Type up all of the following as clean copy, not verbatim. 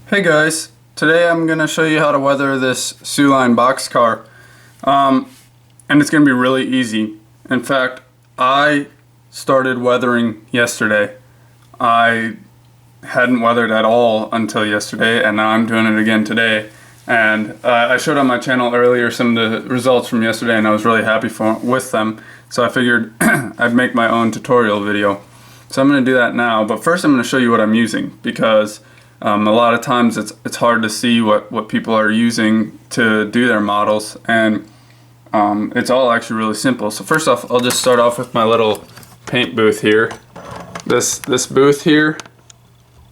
Hey guys, today I'm going to show you how to weather this Line Boxcar, and it's going to be really easy. In fact, I started weathering yesterday. I hadn't weathered at all until yesterday, and now I'm doing it again today. And I showed on my channel earlier some of the results from yesterday, and I was really happy with them. So I figured I'd make my own tutorial video. So I'm going to do that now, but first I'm going to show you what I'm using, because a lot of times it's hard to see what people are using to do their models, and it's all actually really simple. So first off, I'll just start off with my little paint booth here. This booth here,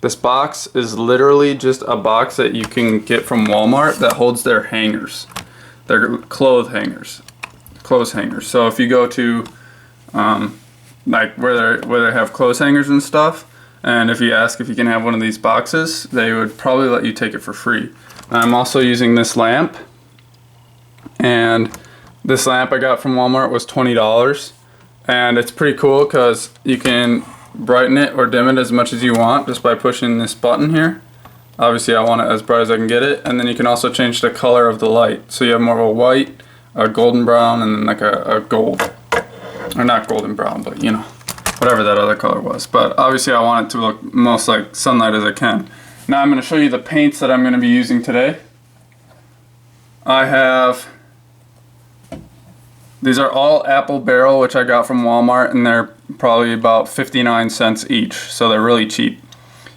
this box is literally just a box that you can get from Walmart that holds their hangers, their clothes hangers. So if you go to like where they have clothes hangers and stuff, and if you ask if you can have one of these boxes, they would probably let you take it for free. I'm also using this lamp, and this lamp I got from Walmart was $20, and it's pretty cool because you can brighten it or dim it as much as you want just by pushing this button here. Obviously I want it as bright as I can get it, and then you can also change the color of the light, so you have more of a white, a golden brown, and then like a gold, or not golden brown, but you know, whatever that other color was. But obviously I want it to look most like sunlight as I can. Now I'm going to show you the paints that I'm going to be using today. These are all Apple Barrel, which I got from Walmart, and they're probably about 59 cents each, so they're really cheap.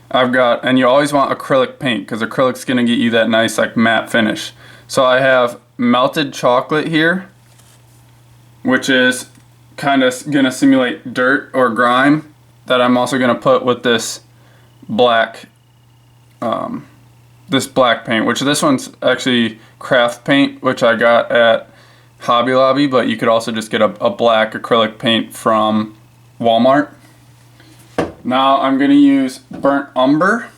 And you always want acrylic paint, because acrylic's going to get you that nice like matte finish. So I have melted chocolate here, which is kind of going to simulate dirt or grime, that I'm also going to put with this black paint, which this one's actually craft paint, which I got at Hobby Lobby, but you could also just get a black acrylic paint from Walmart. Now I'm going to use burnt umber,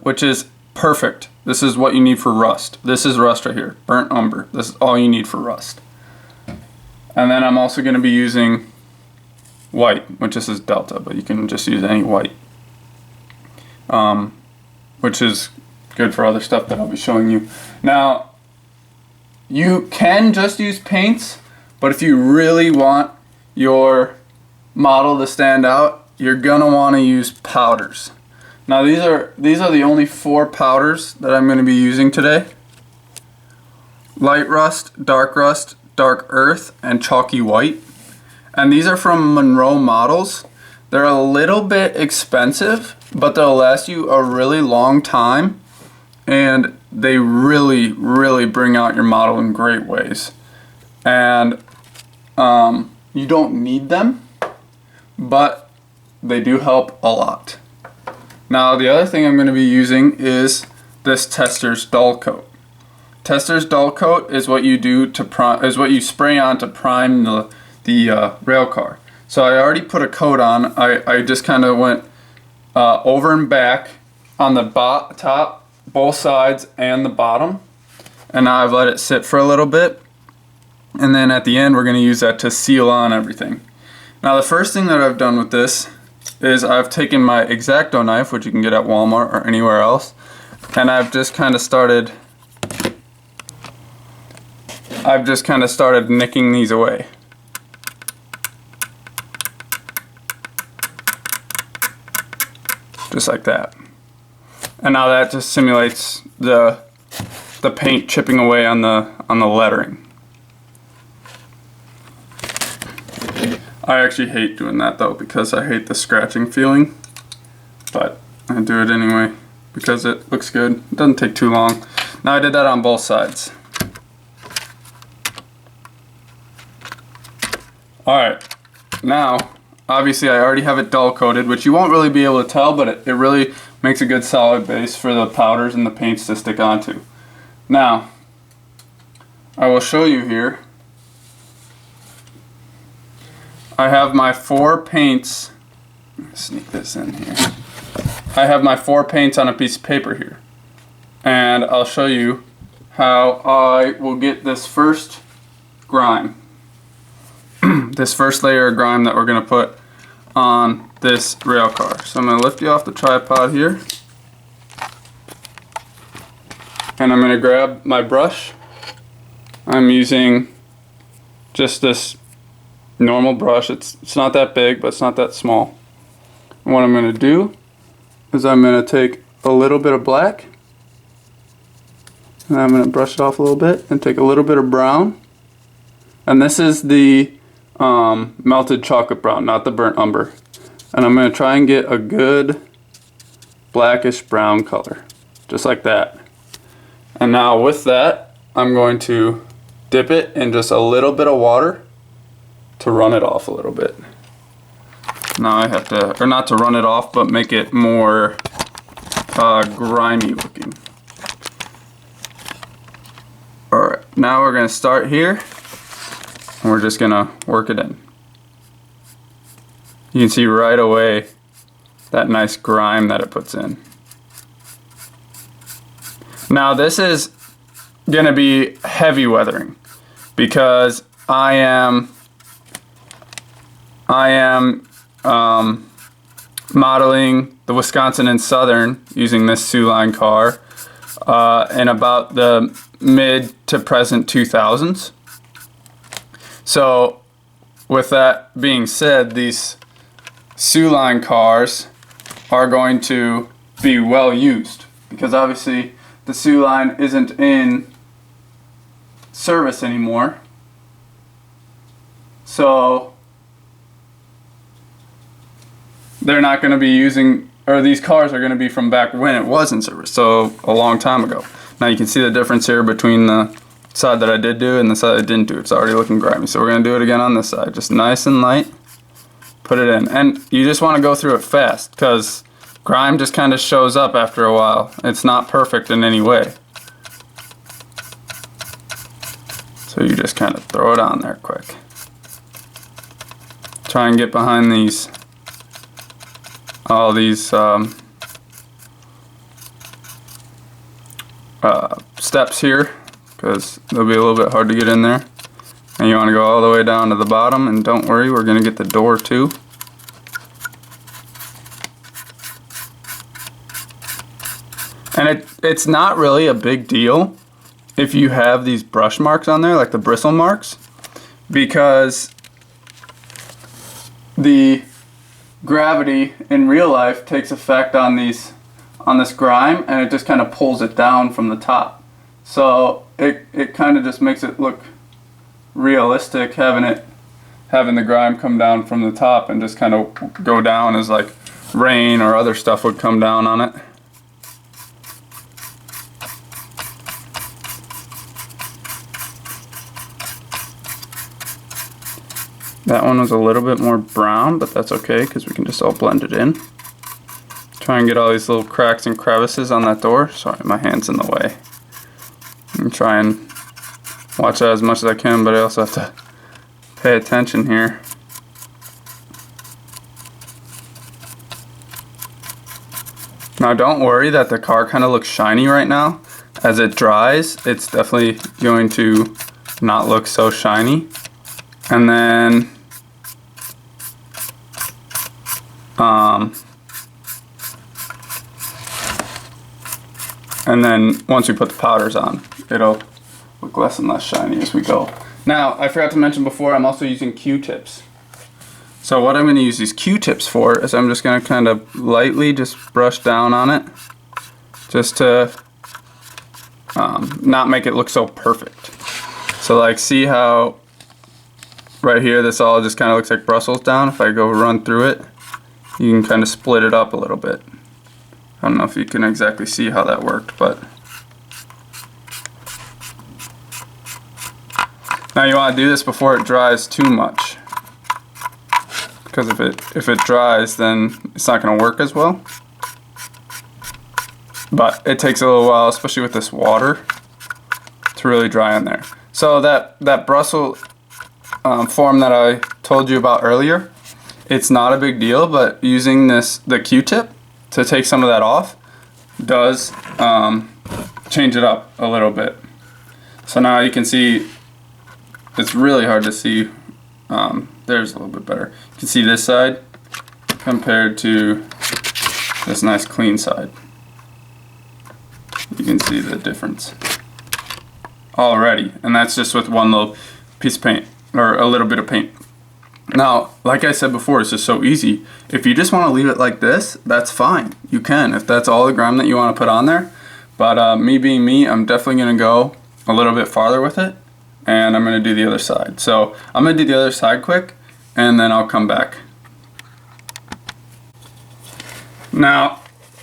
which is perfect. This is what you need for rust. This is rust right here, burnt umber. This is all you need for rust. And then I'm also going to be using white, which this is Delta, but you can just use any white, which is good for other stuff that I'll be showing you. Now, you can just use paints, but if you really want your model to stand out, you're going to want to use powders. Now these are the only 4 powders that I'm going to be using today: light rust, dark earth, and chalky white. And these are from Monroe Models. They're a little bit expensive, but they'll last you a really long time, and they really bring out your model in great ways. And you don't need them, but they do help a lot. Now the other thing I'm going to be using is this Tester's Dull Coat. Tester's Dull Coat is what you do is what you spray on to prime the rail car. So I already put a coat on. I just kind of went over and back on the top, both sides, and the bottom, and now I've let it sit for a little bit, and then at the end we're going to use that to seal on everything. Now the first thing that I've done with this is I've taken my X-Acto knife, which you can get at Walmart or anywhere else, and I've just kind of started nicking these away. Just like that. And now that just simulates the paint chipping away on the lettering. I actually hate doing that though, because I hate the scratching feeling, but I do it anyway because it looks good. It doesn't take too long. Now I did that on both sides. Alright, now obviously I already have it dull coated, which you won't really be able to tell, but it really makes a good solid base for the powders and the paints to stick onto. Now, I will show you here. I have my 4 paints. Sneak this in here. I have my 4 paints on a piece of paper here, and I'll show you how I will get this first grime. This first layer of grime that we're going to put on this rail car. So I'm going to lift you off the tripod here. And I'm going to grab my brush. I'm using just this normal brush. It's not that big, but it's not that small. And what I'm going to do is I'm going to take a little bit of black, and I'm going to brush it off a little bit, and take a little bit of brown. And this is the melted chocolate brown, not the burnt umber. And I'm going to try and get a good blackish brown color, just like that. And now with that, I'm going to dip it in just a little bit of water to run it off a little bit. Now I have to, or not to run it off, but make it more grimy looking. Alright, now we're going to start here, and we're just going to work it in. You can see right away that nice grime that it puts in. Now this is going to be heavy weathering because I am modeling the Wisconsin and Southern using this Sioux-Line car in about the mid to present 2000s. So with that being said, these Sioux-Line cars are going to be well used because obviously the Sioux-Line isn't in service anymore. So they're not going to be using, or these cars are going to be from back when it was in service, so a long time ago. Now you can see the difference here between the side that I did do and the side I didn't do. It's already looking grimy. So we're going to do it again on this side. Just nice and light. Put it in. And you just want to go through it fast because grime just kind of shows up after a while. It's not perfect in any way. So you just kind of throw it on there quick. Try and get behind these, all these steps here, because they'll be a little bit hard to get in there. And you want to go all the way down to the bottom, and don't worry, we're going to get the door too. And it's not really a big deal if you have these brush marks on there, like the bristle marks, because the gravity in real life takes effect on this grime, and it just kind of pulls it down from the top. So it kind of just makes it look realistic, having the grime come down from the top and just kind of go down as like rain or other stuff would come down on it. That one was a little bit more brown, but that's okay because we can just all blend it in. Try and get all these little cracks and crevices on that door. Sorry, my hand's in the way. And try and watch that as much as I can, but I also have to pay attention here. Now don't worry that the car kind of looks shiny right now. As it dries, it's definitely going to not look so shiny. And then once we put the powders on, it'll look less and less shiny as we go. Now, I forgot to mention before, I'm also using Q-tips. So what I'm going to use these Q-tips for is I'm just going to kind of lightly just brush down on it, just to not make it look so perfect. So like, see how right here this all just kind of looks like Brussels down? If I go run through it, you can kind of split it up a little bit. I don't know if you can exactly see how that worked, but now you want to do this before it dries too much, because if it dries, then it's not going to work as well. But it takes a little while, especially with this water, to really dry in there. So that Brussels form that I told you about earlier, it's not a big deal, but using the Q-tip to take some of that off does change it up a little bit. So now you can see, it's really hard to see, there's a little bit better. You can see this side, compared to this nice clean side. You can see the difference already, and that's just with one little piece of paint, or a little bit of paint. Now, like I said before, it's just so easy. If you just want to leave it like this, that's fine. You can, if that's all the grime that you want to put on there. But me being me, I'm definitely going to go a little bit farther with it, and I'm going to do the other side. So I'm going to do the other side quick, and then I'll come back. Now,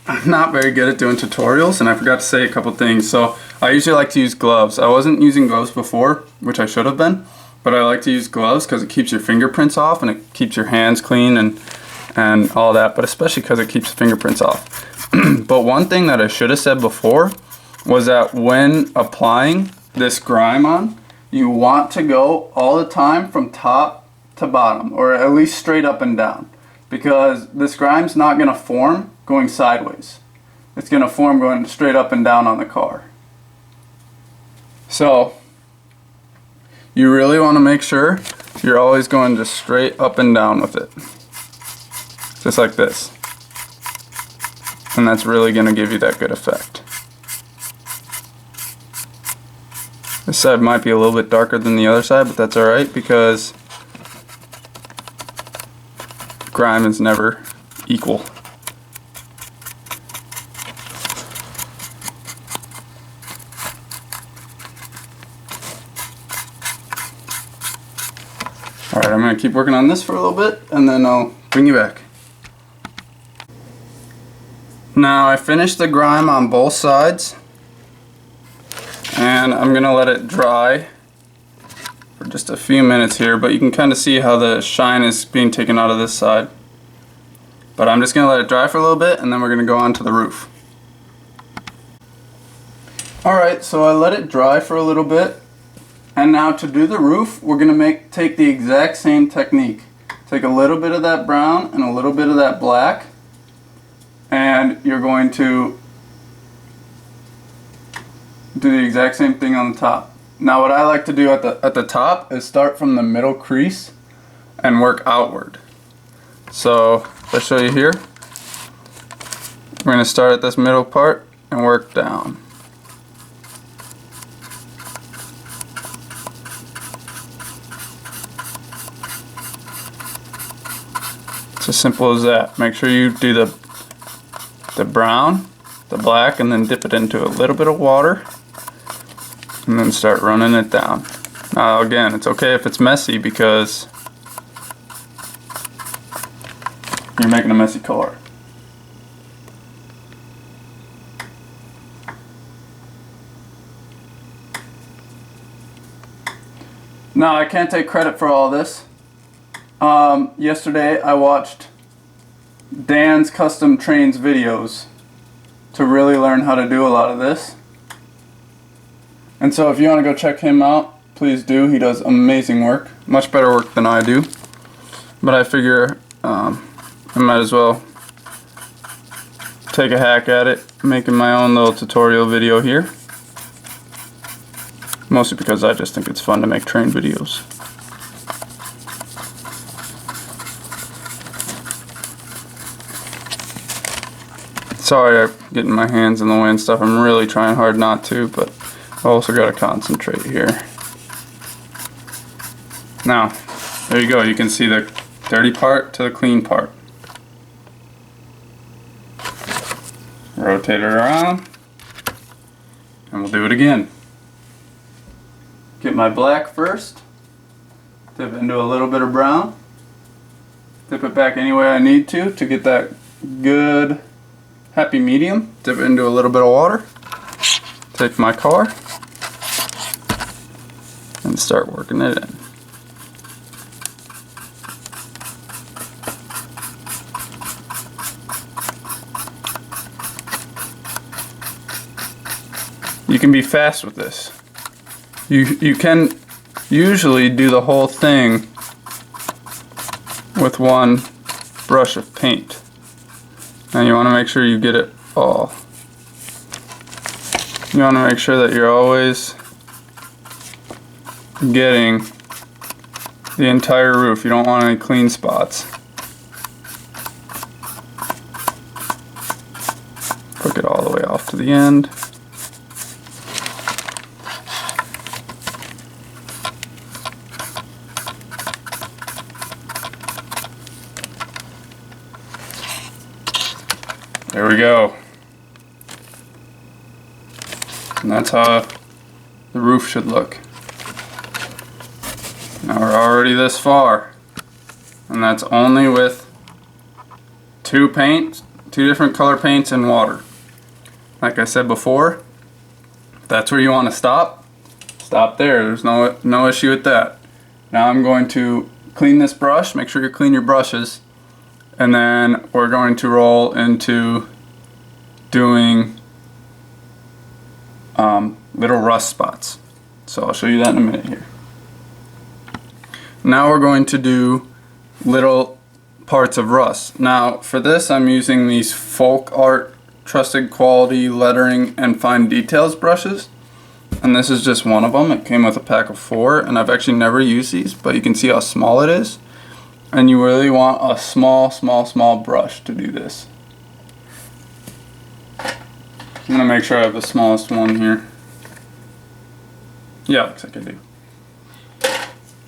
I'm not very good at doing tutorials, and I forgot to say a couple things. So I usually like to use gloves. I wasn't using gloves before, which I should have been, but I like to use gloves because it keeps your fingerprints off and it keeps your hands clean and all that, but especially because it keeps the fingerprints off. But one thing that I should have said before was that when applying this grime on, you want to go all the time from top to bottom, or at least straight up and down, because this grime's not going to form going sideways. It's going to form going straight up and down on the car. So you really want to make sure you're always going just straight up and down with it, just like this, and that's really going to give you that good effect. This side might be a little bit darker than the other side, but that's alright because grime is never equal. Alright, I'm going to keep working on this for a little bit and then I'll bring you back. Now I finished the grime on both sides and I'm going to let it dry for just a few minutes here, but you can kind of see how the shine is being taken out of this side. But I'm just going to let it dry for a little bit and then we're going to go on to the roof. Alright, so I let it dry for a little bit. And now to do the roof, we're going to take the exact same technique. Take a little bit of that brown and a little bit of that black, and you're going to do the exact same thing on the top. Now what I like to do at the top is start from the middle crease and work outward. So I'll show you here. We're going to start at this middle part and work down. It's as simple as that. Make sure you do the brown, the black, and then dip it into a little bit of water and then start running it down. Now again, it's okay if it's messy because you're making a messy car. Now I can't take credit for all this. Yesterday I watched Dan's Custom Trains videos to really learn how to do a lot of this. And so if you want to go check him out, please do. He does amazing work. Much better work than I do. But I figure I might as well take a hack at it, making my own little tutorial video here. Mostly because I just think it's fun to make train videos. Sorry I'm getting my hands in the way and stuff. I'm really trying hard not to, but I also got to concentrate here. Now, there you go. You can see the dirty part to the clean part. Rotate it around, and we'll do it again. Get my black first, dip into a little bit of brown, dip it back any way I need to get that good happy medium, dip it into a little bit of water, take my car, and start working it in. You can be fast with this. You can usually do the whole thing with one brush of paint. And you want to make sure you get it all. You want to make sure that you're always getting the entire roof. You don't want any clean spots. Work it all the way off to the end. There we go. And that's how the roof should look. Now we're already this far. And that's only with two different color paints and water. Like I said before, if that's where you want to stop there. There's no issue with that. Now I'm going to clean this brush. Make sure you clean your brushes. And then we're going to roll into doing little rust spots. So I'll show you that in a minute here. Now we're going to do little parts of rust. Now for this I'm using these Folk Art Trusted Quality Lettering and Fine Details brushes. And this is just one of them. It came with a pack of 4 and I've actually never used these, but you can see how small it is. And you really want a small brush to do this. I'm gonna make sure I have the smallest one here. Yeah, looks like I do.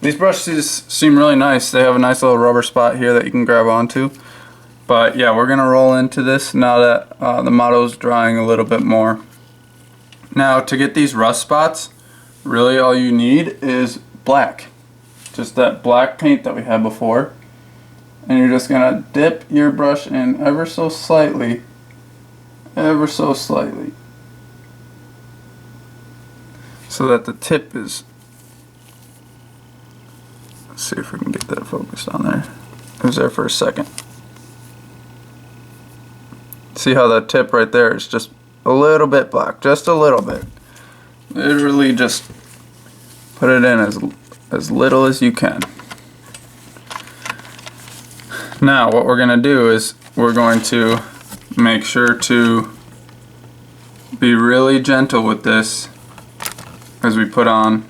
These brushes seem really nice. They have a nice little rubber spot here that you can grab onto. But yeah, we're gonna roll into this now that the model's drying a little bit more. Now to get these rust spots, really all you need is black. Just that black paint that we had before. And you're just gonna dip your brush in ever so slightly. So that the tip is, let's see if we can get that focused on there. It was there for a second. See how that tip right there is just a little bit black, just a little bit. Literally just put it in as little as you can. Now what we're gonna do is we're going to make sure to be really gentle with this as we put on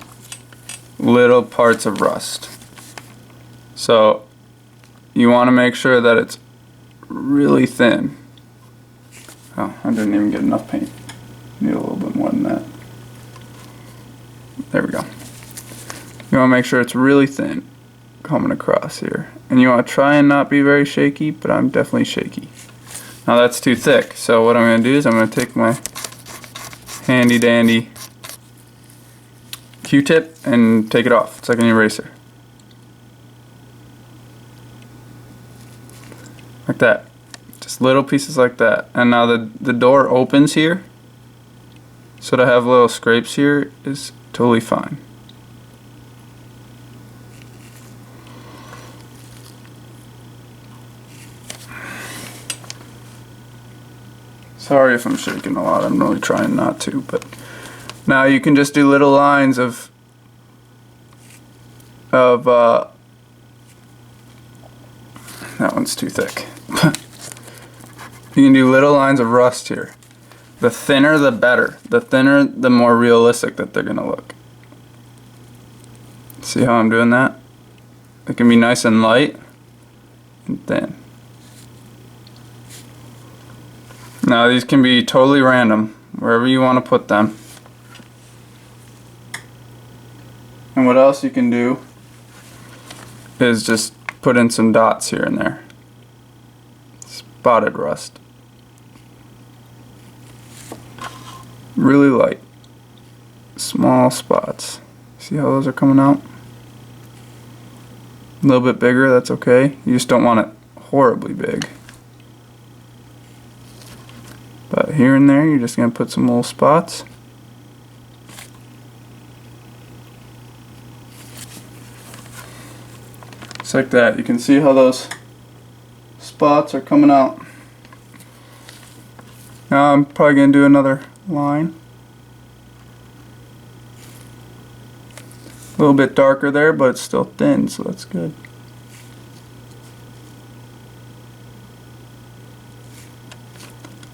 little parts of rust. So you want to make sure that it's really thin. Oh, I didn't even get enough paint. Need a little bit more than that. There we go. You want to make sure it's really thin coming across here. And you want to try and not be very shaky, but I'm definitely shaky. Now that's too thick, so what I'm going to do is I'm going to take my handy dandy Q-tip and take it off. It's like an eraser. Like that. Just little pieces like that. And now the door opens here, so to have little scrapes here is totally fine. Sorry if I'm shaking a lot, I'm really trying not to, but now you can just do little lines of that one's too thick. You can do little lines of rust here. The thinner the better. The thinner the more realistic that they're gonna look. See how I'm doing that? It can be nice and light and thin. Now these can be totally random, wherever you want to put them. And what else you can do is just put in some dots here and there. Spotted rust. Really light. Small spots. See how those are coming out? A little bit bigger, that's okay. You just don't want it horribly big. But here and there, you're just going to put some little spots. Just like that. You can see how those spots are coming out. Now I'm probably going to do another line. A little bit darker there, but it's still thin, so that's good.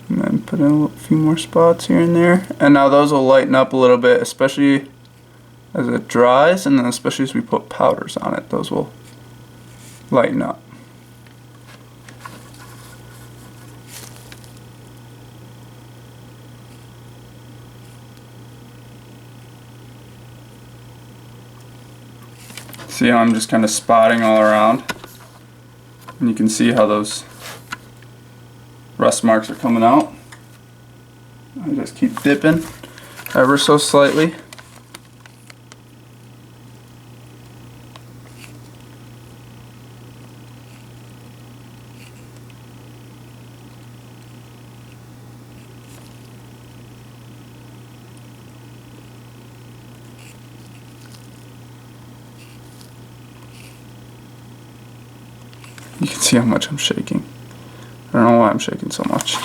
And then put in a few more spots here and there. And now those will lighten up a little bit, especially as it dries, and then especially as we put powders on it, those will lighten up. See how I'm just kind of spotting all around? And you can see how those rust marks are coming out. I just keep dipping ever so slightly. You can see how much I'm shaking. I don't know why I'm shaking so much.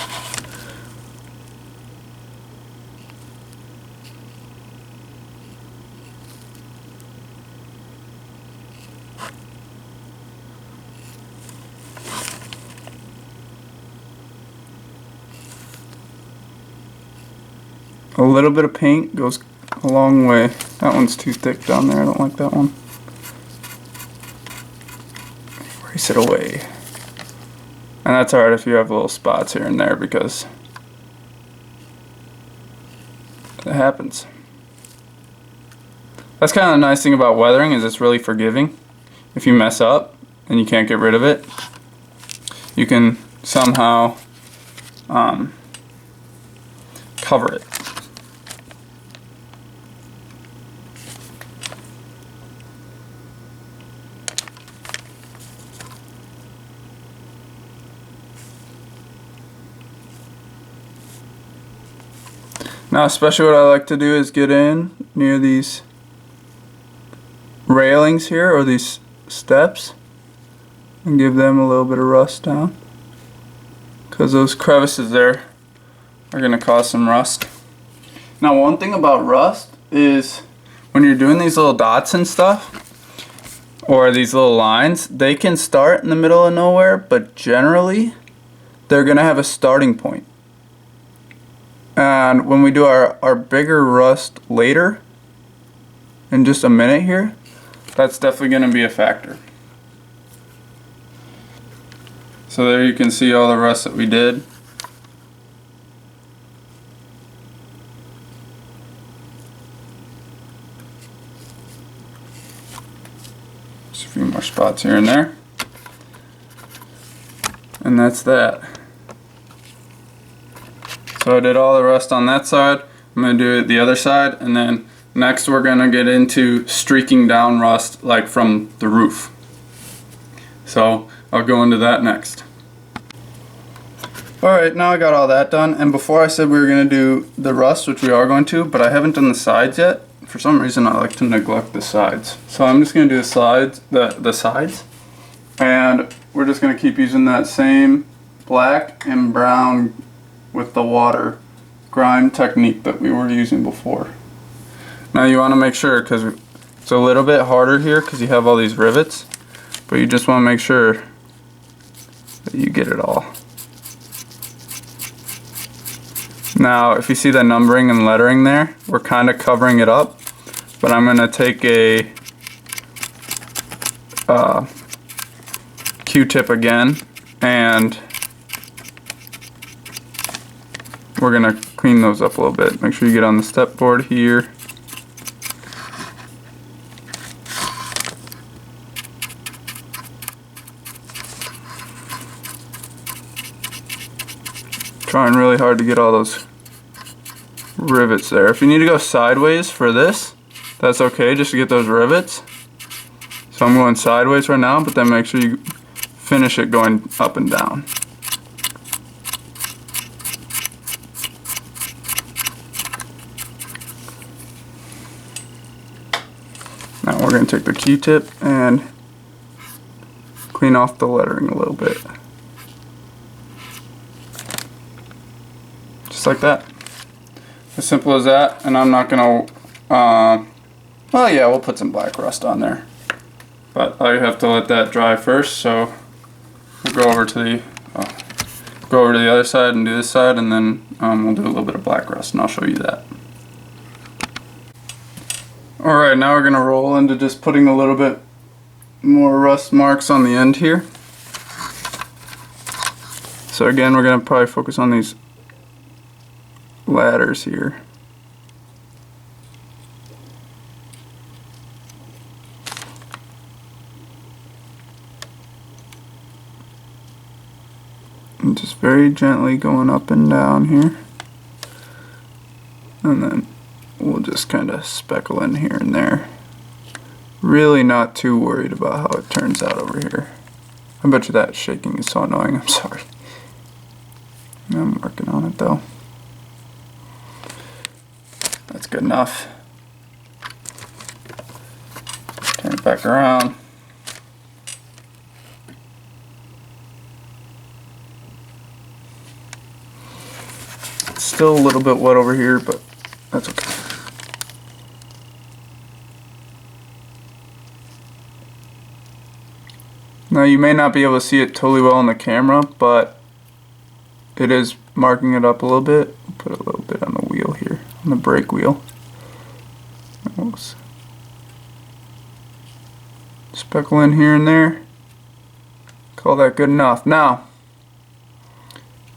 A little bit of paint goes a long way. That one's too thick down there. I don't like that one. Erase it away. And that's alright if you have little spots here and there because it happens. That's kind of the nice thing about weathering is it's really forgiving. If you mess up and you can't get rid of it, you can somehow cover it. Now, especially what I like to do is get in near these railings here or these steps and give them a little bit of rust down because those crevices there are going to cause some rust. Now, one thing about rust is when you're doing these little dots and stuff or these little lines, they can start in the middle of nowhere, but generally they're going to have a starting point. And when we do our bigger rust later, in just a minute here, that's definitely going to be a factor. So there you can see all the rust that we did. Just a few more spots here and there. And that's that. So I did all the rust on that side. I'm going to do it the other side, and then next we're going to get into streaking down rust like from the roof. So I'll go into that next. Alright, now I got all that done, and before I said we were going to do the rust, which we are going to, but I haven't done the sides yet. For some reason I like to neglect the sides. So I'm just going to do the sides, and we're just going to keep using that same black and brown with the water grime technique that we were using before. Now you want to make sure, because it's a little bit harder here because you have all these rivets, but you just want to make sure that you get it all. Now if you see the numbering and lettering there, we're kind of covering it up, but I'm going to take a Q-tip again, and we're going to clean those up a little bit. Make sure you get on the step board here. Trying really hard to get all those rivets there. If you need to go sideways for this, that's okay, just to get those rivets. So I'm going sideways right now, but then make sure you finish it going up and down. Now we're going to take the Q-tip and clean off the lettering a little bit. Just like that. As simple as that, and I'm not going to, well yeah, we'll put some black rust on there. But I have to let that dry first, so we'll go over to the other side and do this side, and then we'll do a little bit of black rust, and I'll show you that. Alright, now we're going to roll into just putting a little bit more rust marks on the end here. So again, we're going to probably focus on these ladders here. very gently going up and down here. And then we'll just kind of speckle in here and there. Really not too worried about how it turns out over here. I bet you that shaking is so annoying, I'm sorry. I'm working on it though. That's good enough. Turn it back around. It's still a little bit wet over here, but that's okay. Now you may not be able to see it totally well on the camera, but it is marking it up a little bit. Put a little bit on the wheel here, on the brake wheel. Speckle in here and there. Call that good enough. Now,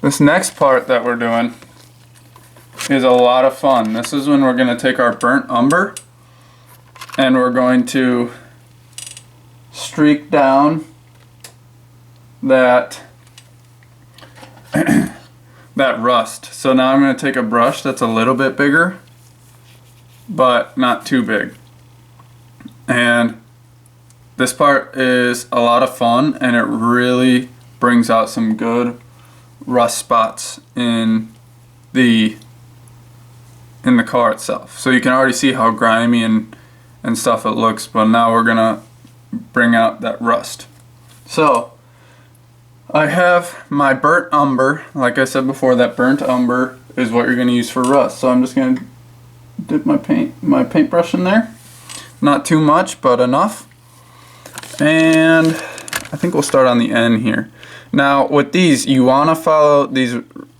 this next part that we're doing is a lot of fun. This is when we're going to take our burnt umber and we're going to streak down that that rust. So now I'm going to take a brush that's a little bit bigger, but not too big. And this part is a lot of fun, and it really brings out some good rust spots in the car itself. So you can already see how grimy and stuff it looks, but now we're gonna bring out that rust. So I have my burnt umber. Like I said before, that burnt umber is what you're gonna use for rust. So I'm just gonna dip my paintbrush in there. Not too much, but enough. And I think we'll start on the end here. Now with these, you want to follow these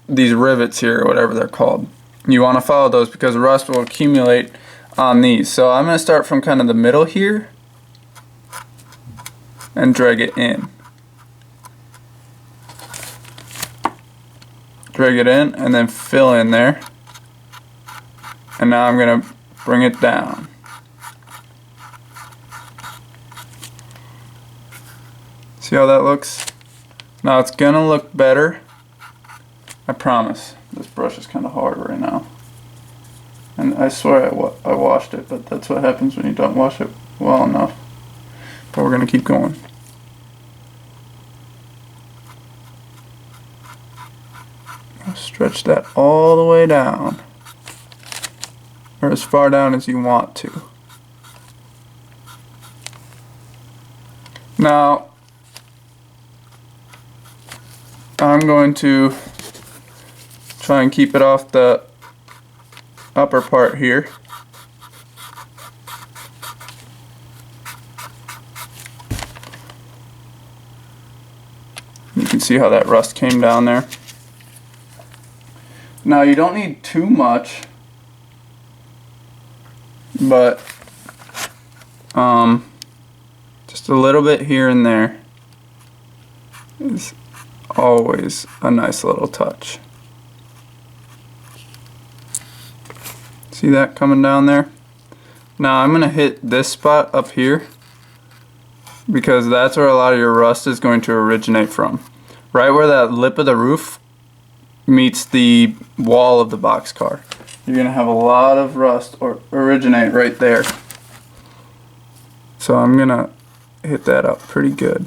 rivets here, or whatever they're called. You want to follow those because rust will accumulate on these. So I'm going to start from kind of the middle here and drag it in. Drag it in and then fill in there. And now I'm going to bring it down. See how that looks? Now it's gonna look better. I promise. This brush is kind of hard right now. And I swear I washed it, but that's what happens when you don't wash it well enough. But we're gonna keep going. Stretch that all the way down. Or as far down as you want to. Now, I'm going to try and keep it off the upper part here. You can see how that rust came down there. Now you don't need too much, but just a little bit here and there is always a nice little touch. See that coming down there? Now I'm going to hit this spot up here because that's where a lot of your rust is going to originate from. Right where that lip of the roof meets the wall of the boxcar. You're going to have a lot of rust originate right there. So I'm going to hit that up pretty good.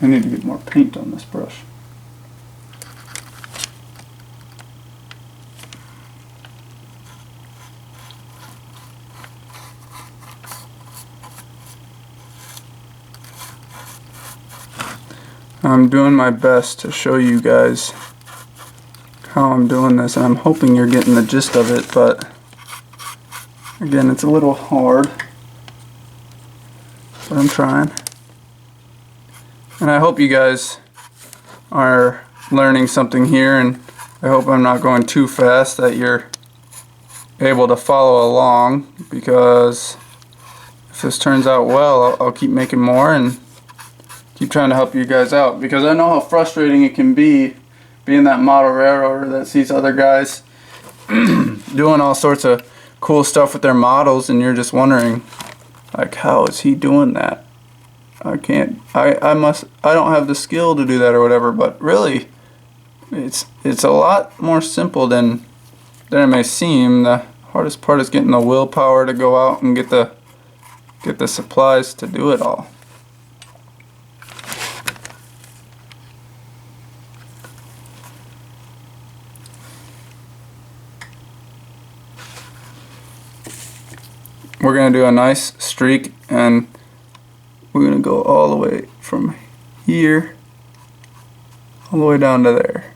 I need to get more paint on this brush. I'm doing my best to show you guys how I'm doing this, and I'm hoping you're getting the gist of it, but again, it's a little hard, but I'm trying. And I hope you guys are learning something here, and I hope I'm not going too fast, that you're able to follow along, because if this turns out well, I'll keep making more and keep trying to help you guys out, because I know how frustrating it can be being that model railroader that sees other guys doing all sorts of cool stuff with their models, and you're just wondering, like, how is he doing that? I don't have the skill to do that or whatever, but really, it's a lot more simple than it may seem. The hardest part is getting the willpower to go out and get the supplies to do it all. We're going to do a nice streak, and we're going to go all the way from here all the way down to there.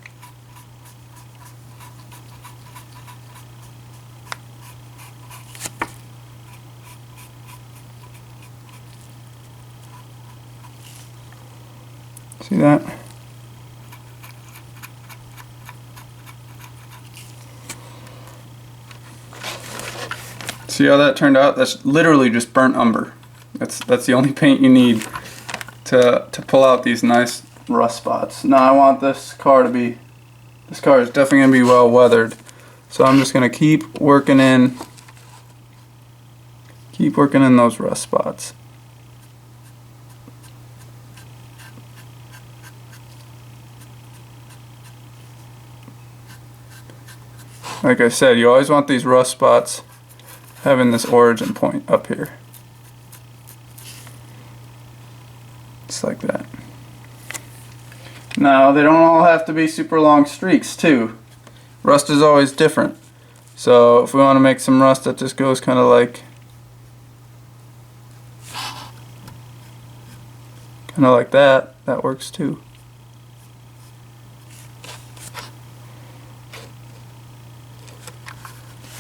See that? See how that turned out? That's literally just burnt umber. That's the only paint you need to pull out these nice rust spots. Now I want this car is definitely gonna be well weathered. So I'm just gonna keep working in those rust spots. Like I said, you always want these rust spots having this origin point up here. Just like that. Now, they don't all have to be super long streaks too. Rust is always different. So if we want to make some rust that just goes kind of like that, that works too.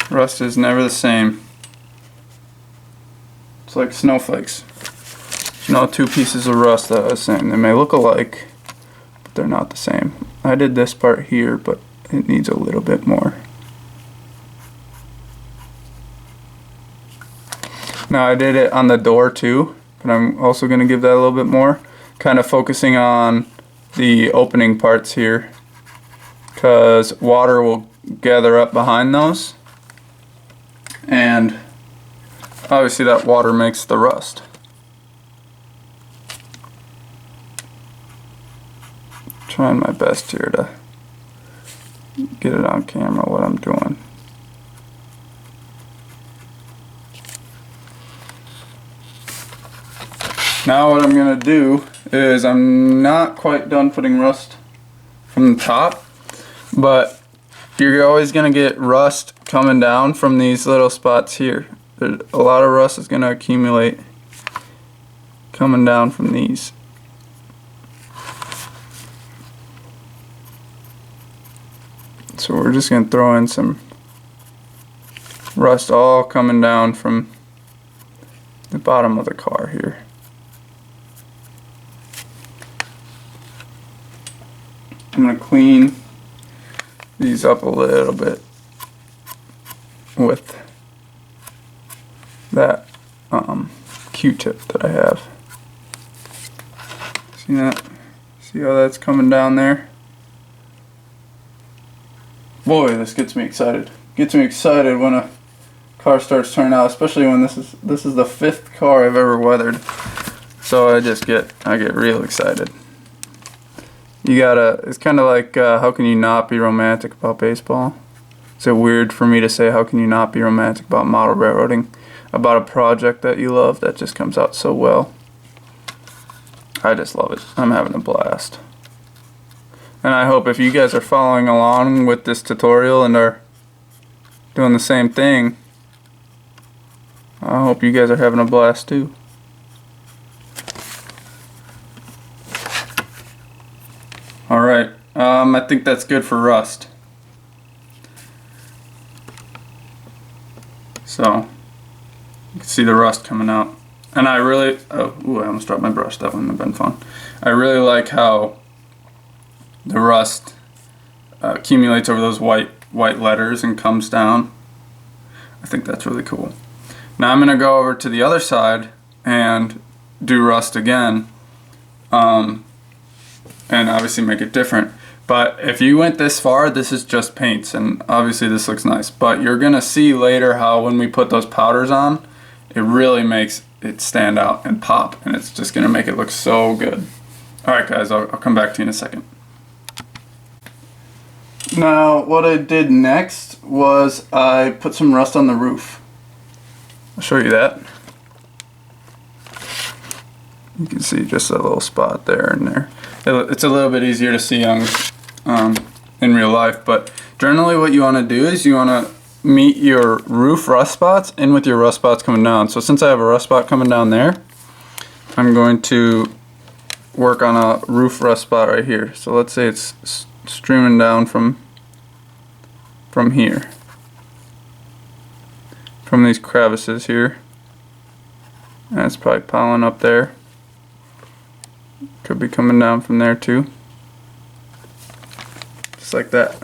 Rust is never the same. It's like snowflakes. No two pieces of rust that are the same. They may look alike, but they're not the same. I did this part here, but it needs a little bit more. Now I did it on the door too, but I'm also going to give that a little bit more. Kind of focusing on the opening parts here, because water will gather up behind those. And obviously that water makes the rust. Trying my best here to get it on camera what I'm doing. Now what I'm going to do is, I'm not quite done putting rust from the top, but you're always going to get rust coming down from these little spots here. A lot of rust is going to accumulate coming down from these. So we're just going to throw in some rust all coming down from the bottom of the car here. I'm going to clean these up a little bit with that Q-tip that I have. See that? See how that's coming down there? Boy, this gets me excited. Gets me excited when a car starts turning out, especially when this is the 5th car I've ever weathered. So I get real excited. It's kind of like, how can you not be romantic about baseball? Is it weird for me to say, how can you not be romantic about model railroading? About a project that you love that just comes out so well. I just love it. I'm having a blast. And I hope if you guys are following along with this tutorial and are doing the same thing, I hope you guys are having a blast too. Alright, I think that's good for rust. So, you can see the rust coming out. And I really, I almost dropped my brush, that wouldn't have been fun. I really like how the rust accumulates over those white letters and comes down. I think that's really cool. Now I'm going to go over to the other side and do rust again. And obviously make it different. But if you went this far, this is just paints, and obviously this looks nice. But you're gonna see later how when we put those powders on, it really makes it stand out and pop, and it's just gonna make it look so good. All right, guys, I'll come back to you in a second. Now, what I did next was I put some rust on the roof. I'll show you that. You can see just a little spot there and there. It's a little bit easier to see on in real life, but generally what you want to do is you want to meet your roof rust spots in with your rust spots coming down. So since I have a rust spot coming down there, I'm going to work on a roof rust spot right here. So let's say it's streaming down from here, from these crevices here, and it's probably piling up there. Could be coming down from there too. Just like that.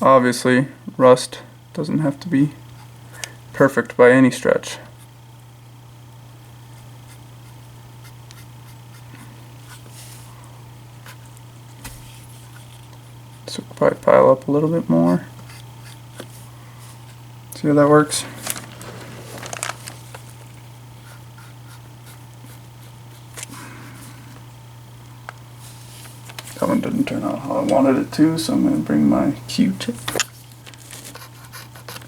Obviously, rust doesn't have to be perfect by any stretch. So probably pile up a little bit more. See how that works? That one didn't turn out how I wanted it to, so I'm going to bring my Q-tip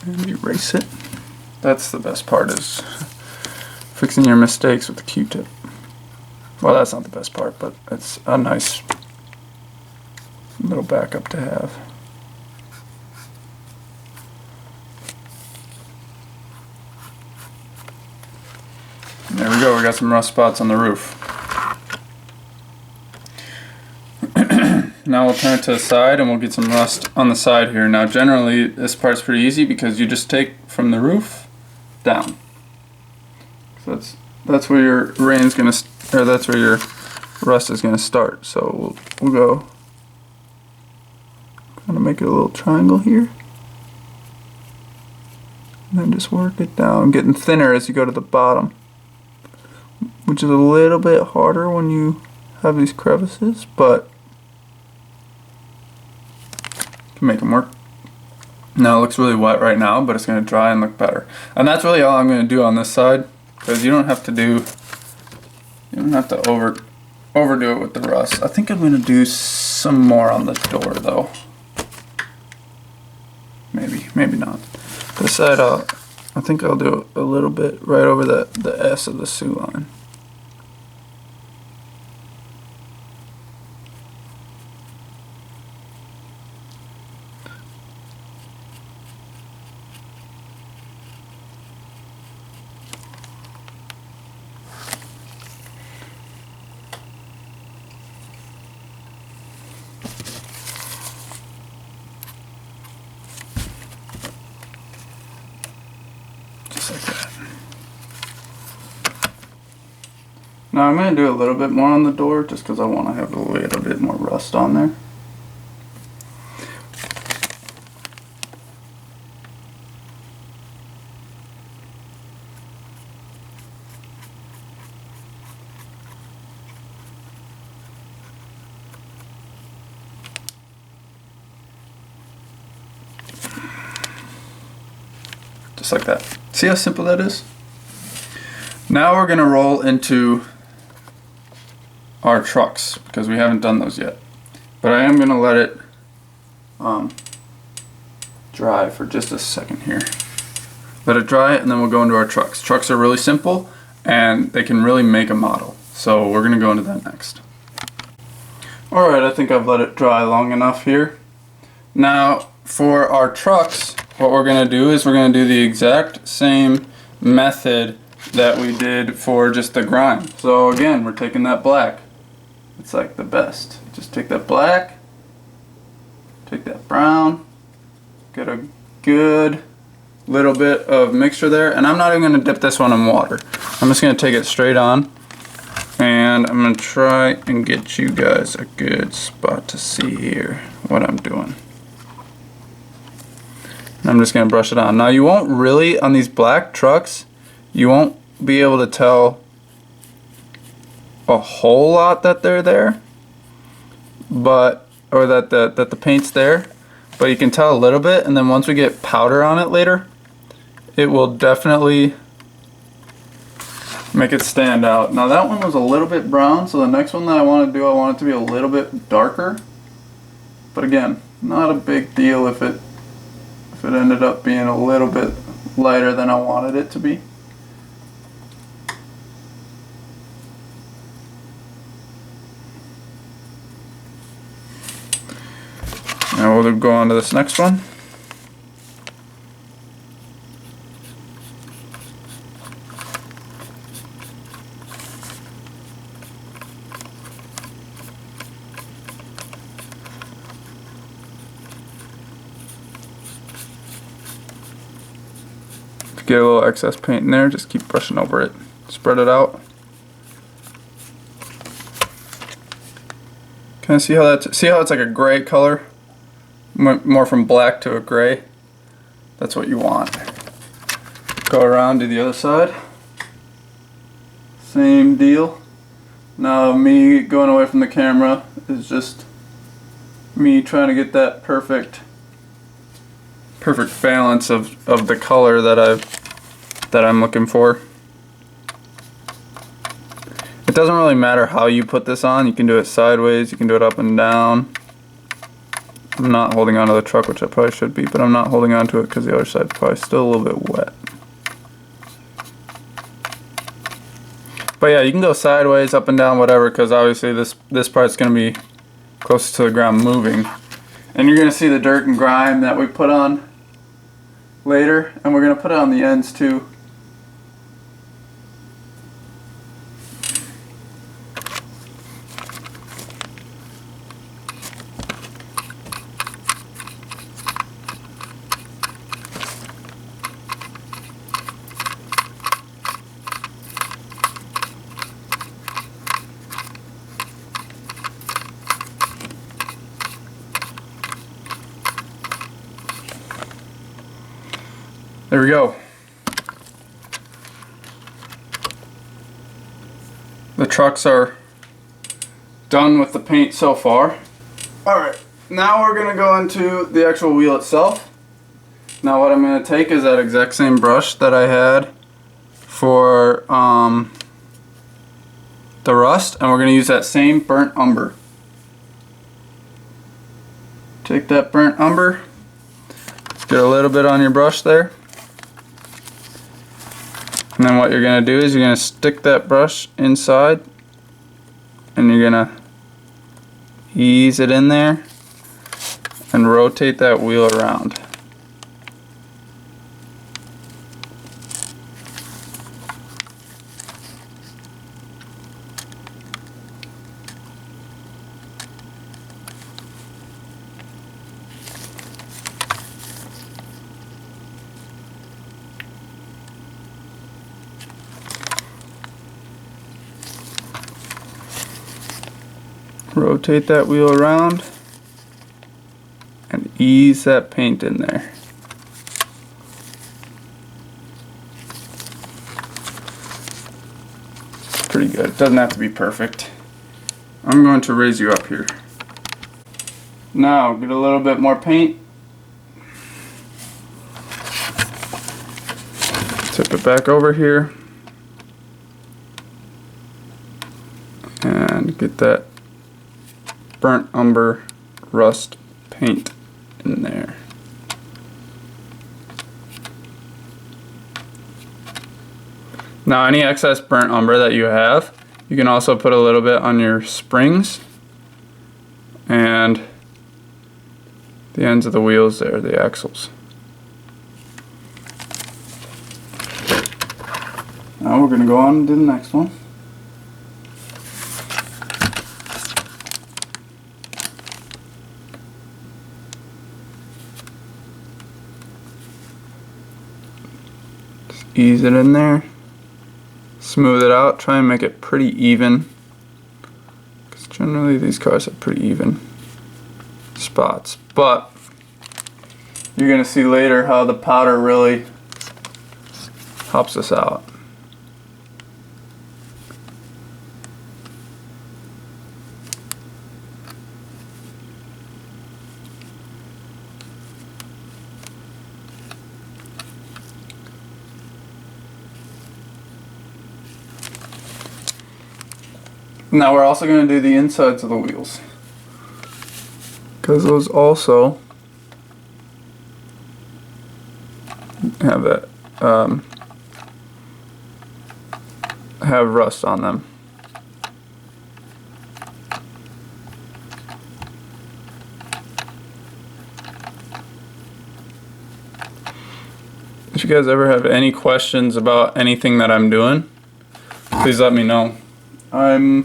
and erase it. That's the best part, is fixing your mistakes with the Q-tip. Well, that's not the best part, but it's a nice little backup to have. And there we go, we got some rust spots on the roof. Now we'll turn it to the side and we'll get some rust on the side here. Now generally this part's pretty easy because you just take from the roof down. So that's where your rain's gonna, or that's where your rust is gonna start. So we'll go kind of make it a little triangle here, and then just work it down, getting thinner as you go to the bottom, which is a little bit harder when you have these crevices, but make them work. Now it looks really wet right now, but it's going to dry and look better. And that's really all I'm going to do on this side, because you don't have to overdo it with the rust. I think I'm going to do some more on the door though. Maybe not. This side I think I'll do a little bit right over the S of the sew line. Now I'm going to do a little bit more on the door just because I want to have a little bit more rust on there. Just like that. See how simple that is? Now we're going to roll into our trucks, because we haven't done those yet. But I am going to let it dry for just a second here. Let it dry, and then we'll go into our trucks. Trucks are really simple, and they can really make a model. So we're going to go into that next. Alright, I think I've let it dry long enough here. Now, for our trucks, what we're going to do is we're going to do the exact same method that we did for just the grime. So again, we're taking that black. It's like the best. Just take that black, take that brown, get a good little bit of mixture there, and I'm not even going to dip this one in water. I'm just going to take it straight on, and I'm going to try and get you guys a good spot to see here what I'm doing. And I'm just going to brush it on. Now you won't really, on these black trucks, you won't be able to tell a whole lot that they're there, but or that the paint's there, but you can tell a little bit, and then once we get powder on it later, it will definitely make it stand out. Now that one was a little bit brown, so the next one that I want to do, I want it to be a little bit darker. But again, not a big deal if it ended up being a little bit lighter than I wanted it to be. Now we'll go on to this next one. If you get a little excess paint in there, just keep brushing over it. Spread it out. Kind of see how it's like a gray color? More from black to a gray. That's what you want. Go around to the other side. Same deal. Now me going away from the camera is just me trying to get that perfect balance of the color that I'm looking for. It doesn't really matter how you put this on. You can do it sideways, you can do it up and down. I'm not holding onto the truck, which I probably should be, but I'm not holding onto it because the other side's probably still a little bit wet. But yeah, you can go sideways, up and down, whatever, because obviously this part's going to be close to the ground moving. And you're going to see the dirt and grime that we put on later, and we're going to put it on the ends too. There we go. The trucks are done with the paint so far. Alright, now we're going to go into the actual wheel itself. Now what I'm going to take is that exact same brush that I had for the rust, and we're going to use that same burnt umber. Take that burnt umber, get a little bit on your brush there. And then what you're going to do is you're going to stick that brush inside and you're going to ease it in there and rotate that wheel around. Rotate that wheel around and ease that paint in there. Pretty good. It doesn't have to be perfect. I'm going to raise you up here. Now get a little bit more paint. Tip it back over here and get that burnt umber rust paint in there. Now any excess burnt umber that you have, you can also put a little bit on your springs and the ends of the wheels there, the axles. Now we're going to go on to the next one. Ease it in there, smooth it out, try and make it pretty even, because generally these cars have pretty even spots, but you're going to see later how the powder really helps us out. Now we're also going to do the insides of the wheels, because those also have that have rust on them. If you guys ever have any questions about anything that I'm doing, please let me know. I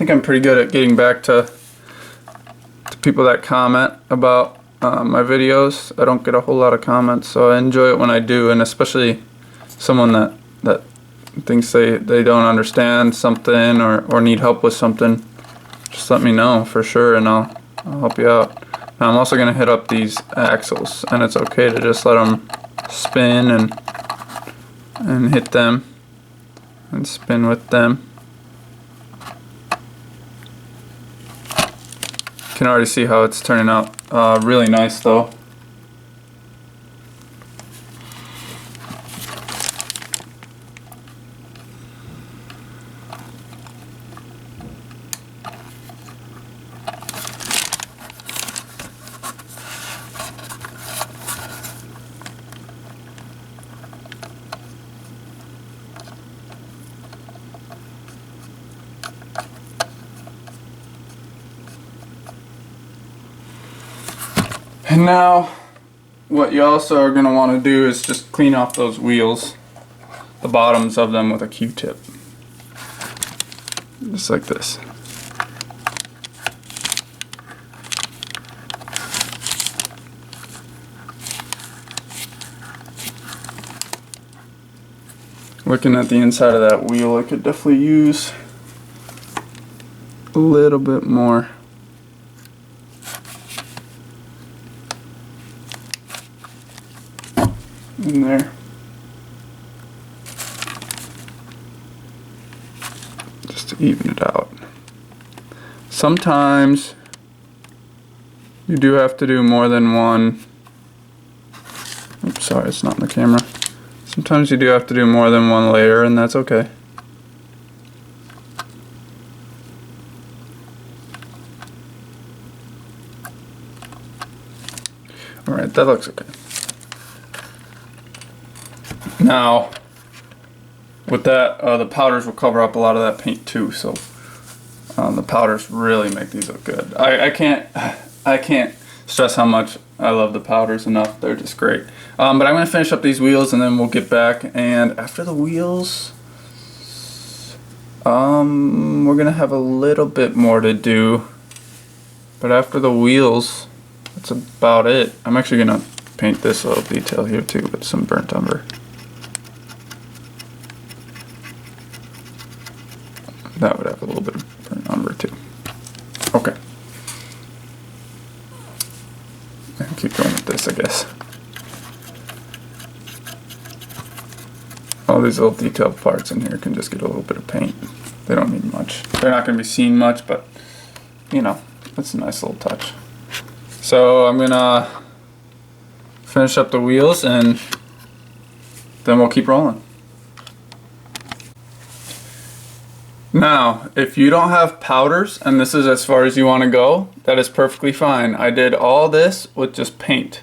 think I'm pretty good at getting back to people that comment about my videos. I don't get a whole lot of comments, so I enjoy it when I do, and especially someone that thinks they don't understand something or need help with something. Just let me know for sure, and I'll help you out. Now I'm also going to hit up these axles, and it's okay to just let them spin and hit them and spin with them. You can already see how it's turning out really nice though. And now, what you also are going to want to do is just clean off those wheels, the bottoms of them, with a Q-tip. Just like this. Looking at the inside of that wheel, I could definitely use a little bit more. In there, just to even it out. Sometimes you do have to do more than one. Oops, sorry, it's not in the camera. Sometimes you do have to do more than one layer, and that's okay. Alright, that looks okay. Now, with that, the powders will cover up a lot of that paint too, so the powders really make these look good. I can't stress how much I love the powders enough. They're just great. But I'm going to finish up these wheels, and then we'll get back, and after the wheels, we're going to have a little bit more to do, but after the wheels, that's about it. I'm actually going to paint this little detail here too with some burnt umber. That would have a little bit of burnt umber too. Okay. I can keep going with this, I guess. All these little detailed parts in here can just get a little bit of paint. They don't need much. They're not going to be seen much, but you know, it's a nice little touch. So I'm going to finish up the wheels, and then we'll keep rolling. Now, if you don't have powders, and this is as far as you want to go, that is perfectly fine. I did all this with just paint.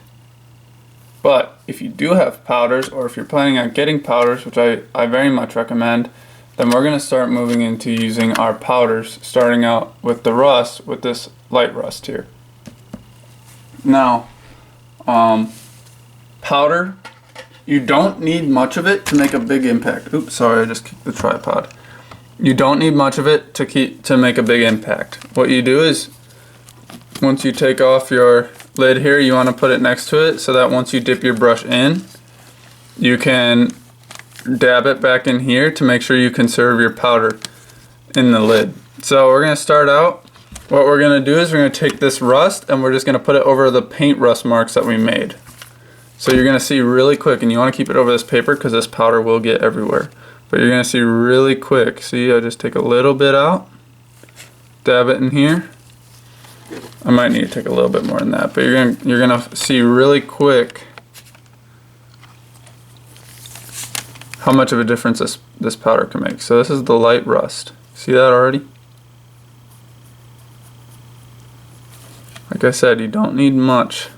But if you do have powders, or if you're planning on getting powders, which I very much recommend, then we're going to start moving into using our powders, starting out with the rust, with this light rust here. Now, powder, you don't need much of it to make a big impact. Oops, sorry, I just kicked the tripod. You don't need much of it to make a big impact. What you do is, once you take off your lid here, you want to put it next to it so that once you dip your brush in, you can dab it back in here to make sure you conserve your powder in the lid. So we're going to start out, what we're going to do is we're going to take this rust and we're just going to put it over the paint rust marks that we made. So you're going to see really quick, and you want to keep it over this paper because this powder will get everywhere. But you're going to see really quick. See, I just take a little bit out, dab it in here. I might need to take a little bit more than that, but you're gonna see really quick how much of a difference this powder can make. So this is the light rust. See that already? Like I said, you don't need much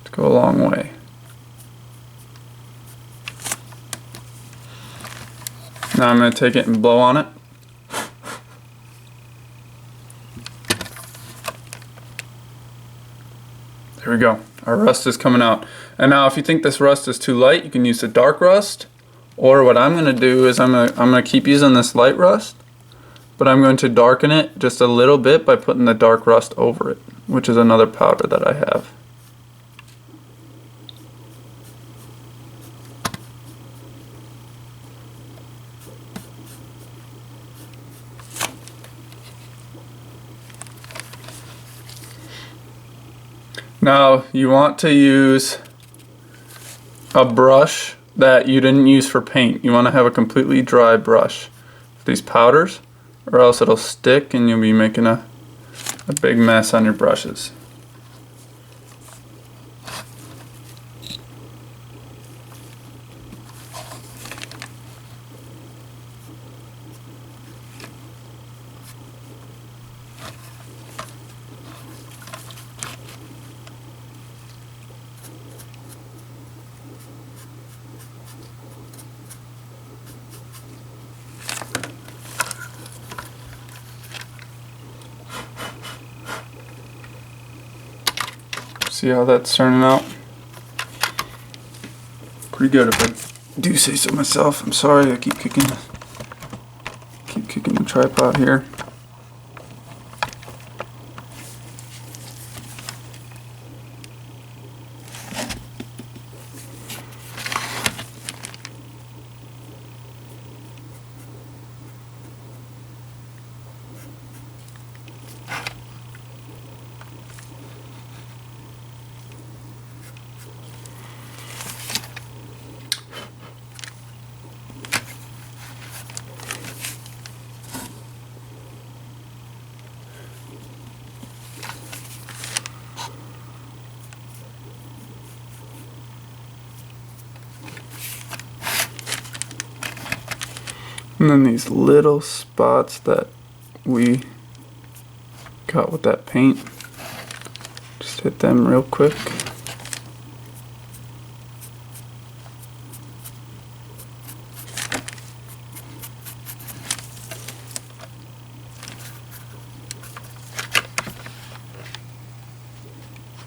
to go a long way. Now I'm going to take it and blow on it. There we go. Our rust is coming out. And now if you think this rust is too light, you can use the dark rust. Or what I'm going to do is I'm going to keep using this light rust, but I'm going to darken it just a little bit by putting the dark rust over it, which is another powder that I have. Now you want to use a brush that you didn't use for paint. You want to have a completely dry brush for these powders, or else it'll stick and you'll be making a big mess on your brushes. See how that's turning out? Pretty good if I do say so myself. I'm sorry I keep kicking the tripod here. And then these little spots that we got with that paint, just hit them real quick.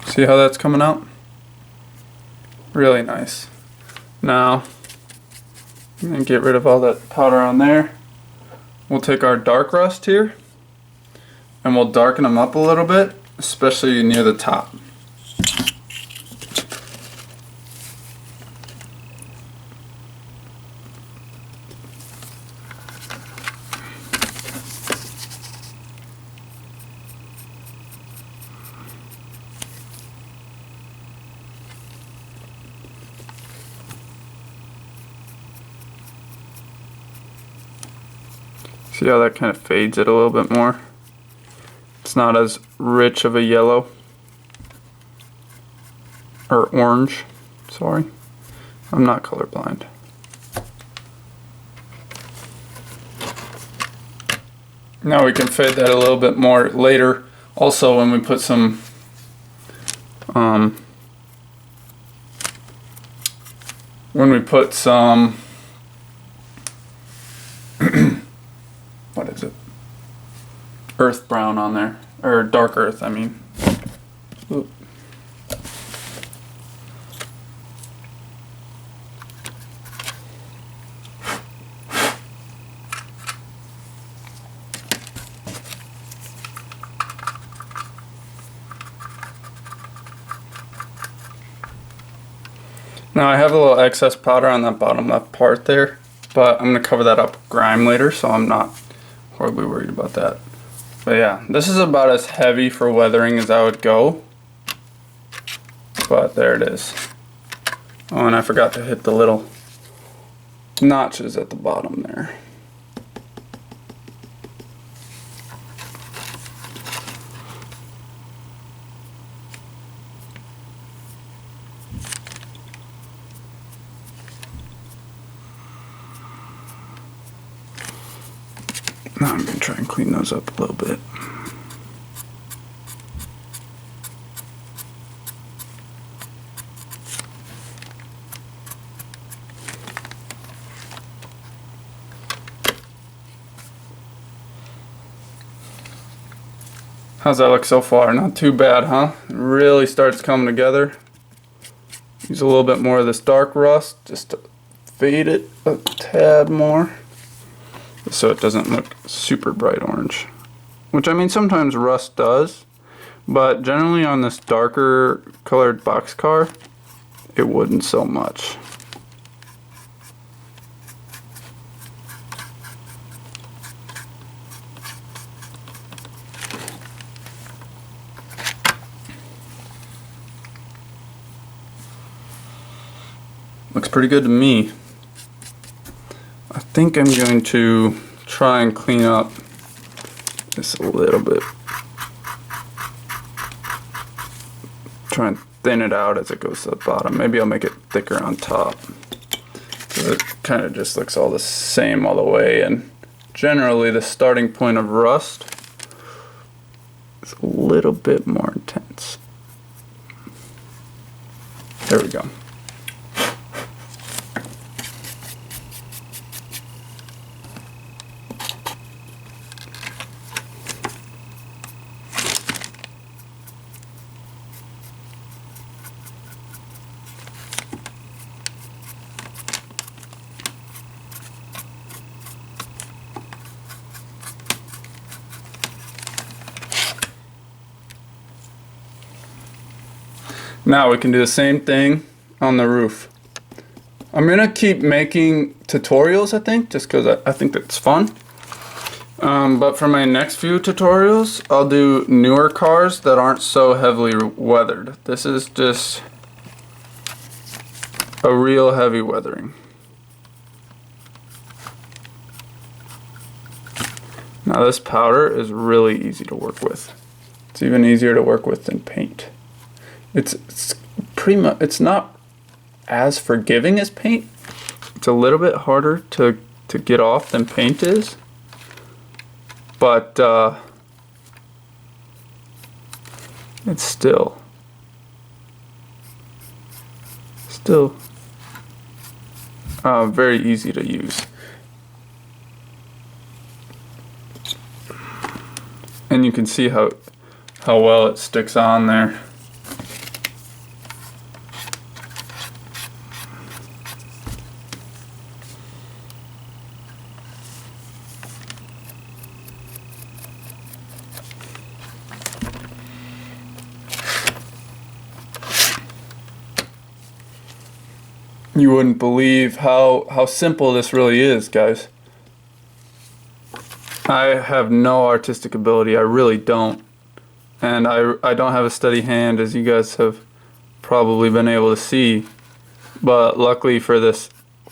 See how that's coming out? Really nice. Now, I'm going to get rid of all that powder on there. We'll take our dark rust here and we'll darken them up a little bit, especially near the top. See how that kind of fades it a little bit more? It's not as rich of a yellow. Or orange, sorry. I'm not colorblind. Now we can fade that a little bit more later. Also when we put some what is it? Earth brown on there, or dark earth, I mean. Oop. Now I have a little excess powder on that bottom left part there, but I'm going to cover that up with grime later, so I'm not horribly worried about that. But yeah, this is about as heavy for weathering as I would go. But there it is. Oh, and I forgot to hit the little notches at the bottom there. Now I'm going to try and clean those up a little bit. How's that look so far? Not too bad, huh? It really starts coming together. Use a little bit more of this dark rust just to fade it a tad more, so it doesn't look super bright orange. Which, I mean, sometimes rust does, but generally on this darker colored Boxcar, it wouldn't so much. Looks pretty good to me. I think I'm going to try and clean up this a little bit. Try and thin it out as it goes to the bottom. Maybe I'll make it thicker on top, so it kind of just looks all the same all the way. And generally the starting point of rust is a little bit more intense. There we go. Now we can do the same thing on the roof. I'm gonna keep making tutorials, I think, just because I think that's fun. But for my next few tutorials, I'll do newer cars that aren't so heavily weathered. This is just a real heavy weathering. Now this powder is really easy to work with. It's even easier to work with than paint. It's pretty much, it's not as forgiving as paint. It's a little bit harder to get off than paint is, but it's still very easy to use. And you can see how well it sticks on there. You wouldn't believe how simple this really is, guys. I have no artistic ability, I really don't. And I don't have a steady hand, as you guys have probably been able to see. But luckily for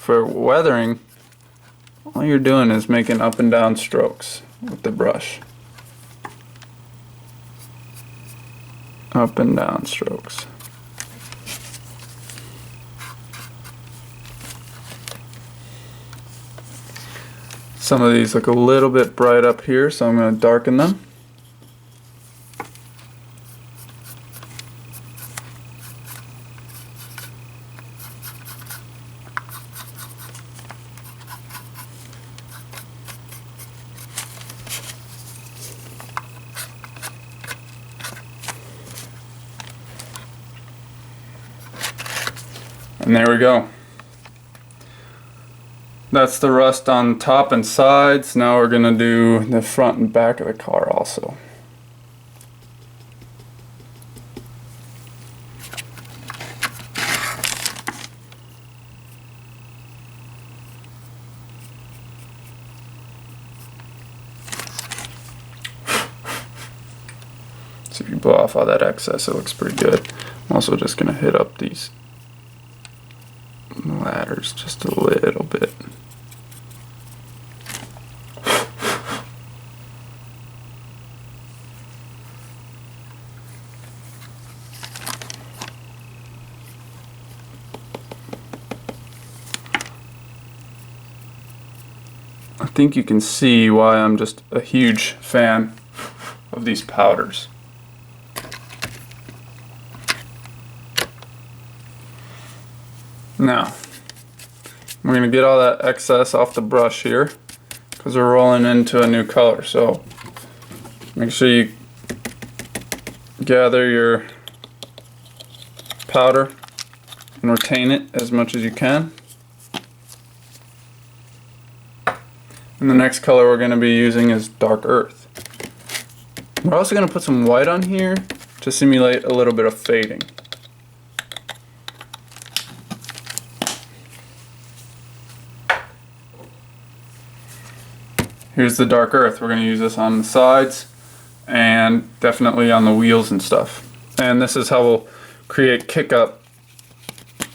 weathering, all you're doing is making up and down strokes with the brush. Up and down strokes. Some of these look a little bit bright up here, so I'm going to darken them. And there we go. That's the rust on top and sides. Now we're going to do the front and back of the car also. So if you blow off all that excess, it looks pretty good. I'm also just going to hit up these ladders just a little bit. I think you can see why I'm just a huge fan of these powders. Now, we're going to get all that excess off the brush here because we're rolling into a new color. So make sure you gather your powder and retain it as much as you can. And the next color we're going to be using is dark earth. We're also going to put some white on here to simulate a little bit of fading. Here's the dark earth. We're going to use this on the sides and definitely on the wheels and stuff. And this is how we'll create kick up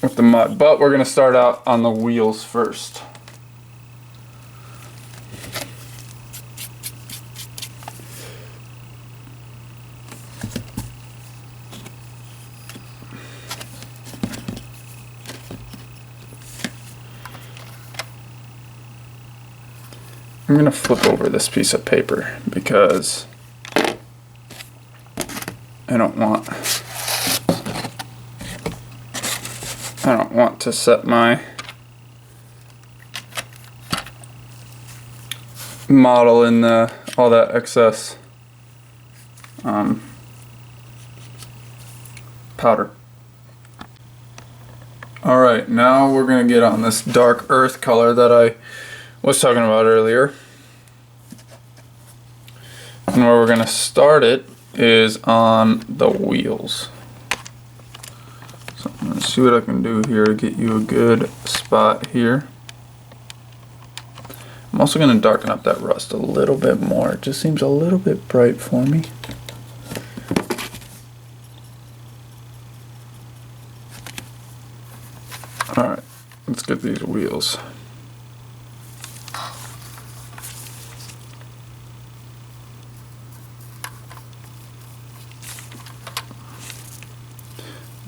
with the mud. But we're going to start out on the wheels first. I'm going to flip over this piece of paper because I don't want to set my model in all that excess powder. Alright, now we're going to get on this dark earth color that I was talking about earlier. And where we're going to start it is on the wheels. So I'm going to see what I can do here to get you a good spot here. I'm also going to darken up that rust a little bit more. It just seems a little bit bright for me. Alright, let's get these wheels.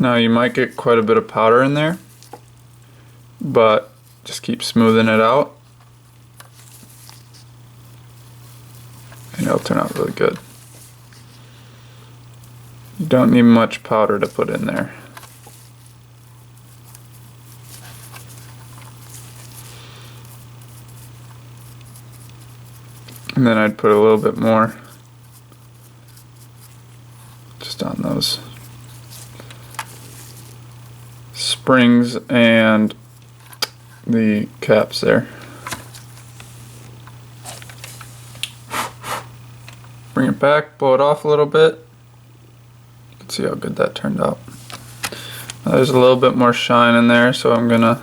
Now you might get quite a bit of powder in there, but just keep smoothing it out and it'll turn out really good. You don't need much powder to put in there. And then I'd put a little bit more just on those springs and the caps there. Bring it back, blow it off a little bit. You can see how good that turned out. Now there's a little bit more shine in there, so I'm gonna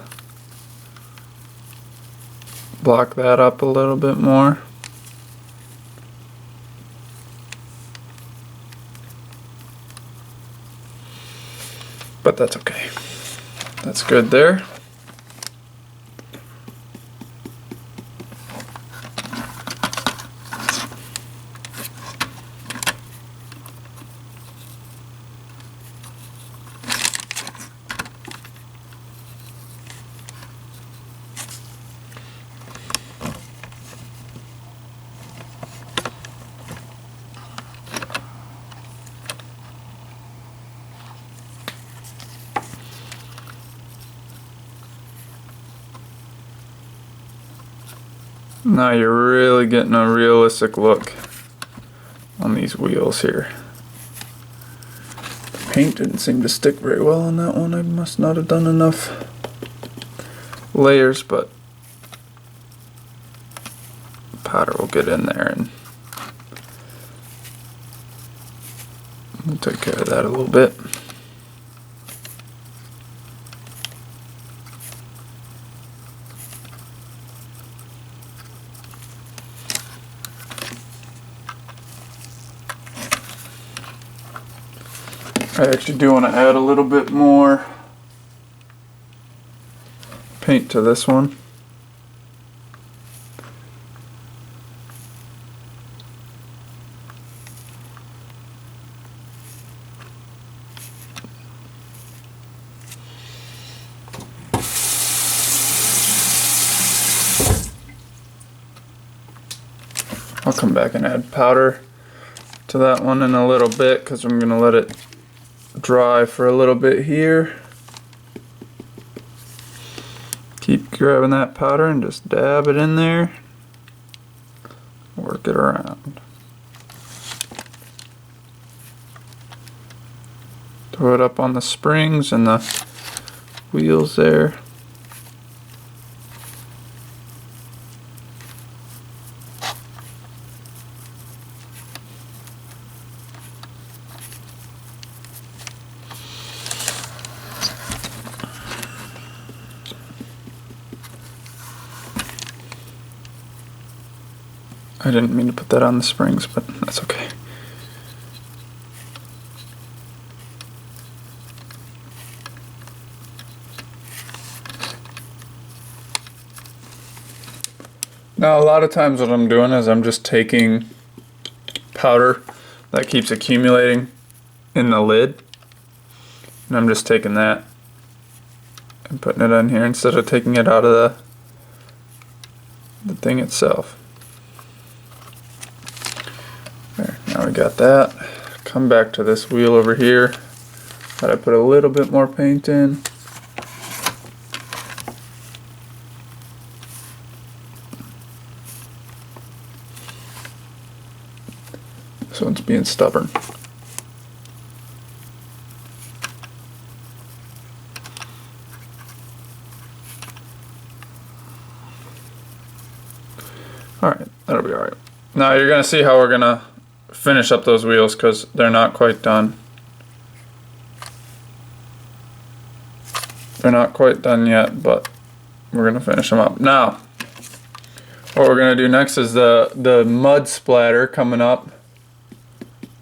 block that up a little bit more. But that's okay. That's good there. Now you're really getting a realistic look on these wheels here. The paint didn't seem to stick very well on that one. I must not have done enough layers, but powder will get in there and we'll take care of that a little bit. I actually do want to add a little bit more paint to this one. I'll come back and add powder to that one in a little bit because I'm going to let it dry for a little bit here. Keep grabbing that powder and just dab it in there. Work it around. Throw it up on the springs and the wheels there. I didn't mean to put that on the springs, but that's okay. Now a lot of times what I'm doing is I'm just taking powder that keeps accumulating in the lid, and I'm just taking that and putting it in here instead of taking it out of the thing itself. There, now we got that. Come back to this wheel over here that I put a little bit more paint in. This one's being stubborn. Alright, that'll be alright. Now you're going to see how we're going to finish up those wheels because they're not quite done. They're not quite done yet, but we're going to finish them up. Now, what we're going to do next is the mud splatter coming up